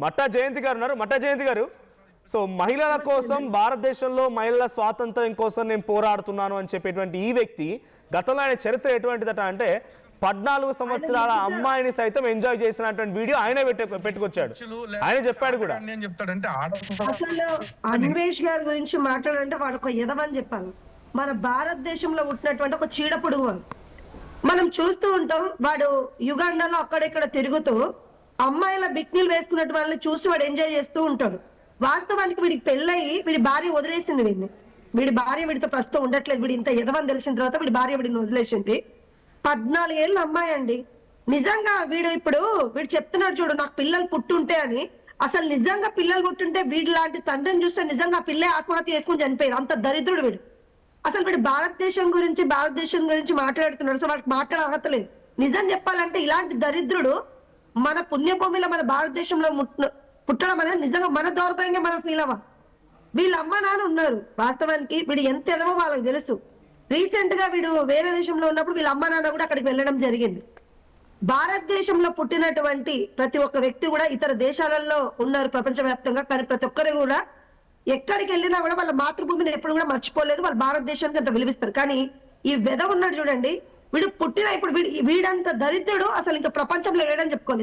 మట్టా జయంతి గారు ఉన్నారు. మట్టా జయంతి గారు, సో మహిళల కోసం, భారతదేశంలో మహిళల స్వాతంత్ర్యం కోసం నేను పోరాడుతున్నాను అని చెప్పేటువంటి ఈ వ్యక్తి గతంలో ఆయన చరిత్ర ఎటువంటిదట అంటే 14 సంవత్సరాల అమ్మాయిని సైతం ఎంజాయ్ చేసినటువంటి వీడియో ఆయన పెట్టుకొచ్చాడు. ఆయన చెప్పాడు కూడా. అసలు అన్వేష్ గారి గురించి మాట్లాడాలంటే వాడు ఒక ఎదవని చెప్పాలి. మన భారతదేశంలో పుట్టినటువంటి ఒక చీడ పొడుగు అని మనం చూస్తూ ఉంటాం. వాడు యుగాండాలో అక్కడెక్కడ తిరుగుతూ అమ్మాయిల బిక్నీలు వేసుకున్నట్టు వాళ్ళని చూసి వాడు ఎంజాయ్ చేస్తూ ఉంటాడు. వాస్తవానికి వీడికి పెళ్ళయి వీడి భార్య వదిలేసింది వీడిని. వీడి భార్య వీడితో ప్రస్తుతం ఉండట్లేదు. వీడి ఇంత ఎదవని తెలిసిన తర్వాత వీడి భార్య వీడిని వదిలేసింది. 14 ఏళ్ళ అమ్మాయి అండి. నిజంగా వీడు చెప్తున్నాడు చూడు, నాకు పిల్లలు పుట్టుంటే అని. అసలు నిజంగా పిల్లలు పుట్టుంటే వీడి లాంటి తండ్రిని చూస్తే నిజంగా పిల్లే ఆత్మహత్య చేసుకుని చనిపోయేది. అంత దరిద్రుడు వీడు. అసలు వీడు భారతదేశం గురించి మాట్లాడుతున్నాడు. అసలు వాడికి మాట్లాడే అర్హత లేదు. నిజం చెప్పాలంటే ఇలాంటి దరిద్రుడు మన పుణ్యభూమిలో మన భారతదేశంలో పుట్టడం అనేది నిజంగా మన దౌర్భాగ్యంగా మనం ఫీల్ అవ్వ. వీళ్ళ అమ్మ నాన్న ఉన్నారు. వాస్తవానికి వీడు ఎంత ఎదవో వాళ్ళకి తెలుసు. రీసెంట్ గా వీడు వేరే దేశంలో ఉన్నప్పుడు వీళ్ళ అమ్మ నాన్న కూడా అక్కడికి వెళ్ళడం జరిగింది. భారతదేశంలో పుట్టినటువంటి ప్రతి ఒక్క వ్యక్తి కూడా ఇతర దేశాలలో ఉన్నారు ప్రపంచవ్యాప్తంగా. కానీ ప్రతి ఒక్కరు కూడా ఎక్కడికి వెళ్ళినా కూడా వాళ్ళ మాతృభూమిని ఎప్పుడు కూడా మర్చిపోలేదు. వాళ్ళు భారతదేశానికి అంత విలువిస్తారు. కానీ ఈ వెధ ఉన్నాడు చూడండి, వీడు పుట్టిన ఇప్పుడు వీడంత దరిద్రుడు అసలు ఇంకా ప్రపంచంలో లేడని చెప్పుకోలేదు.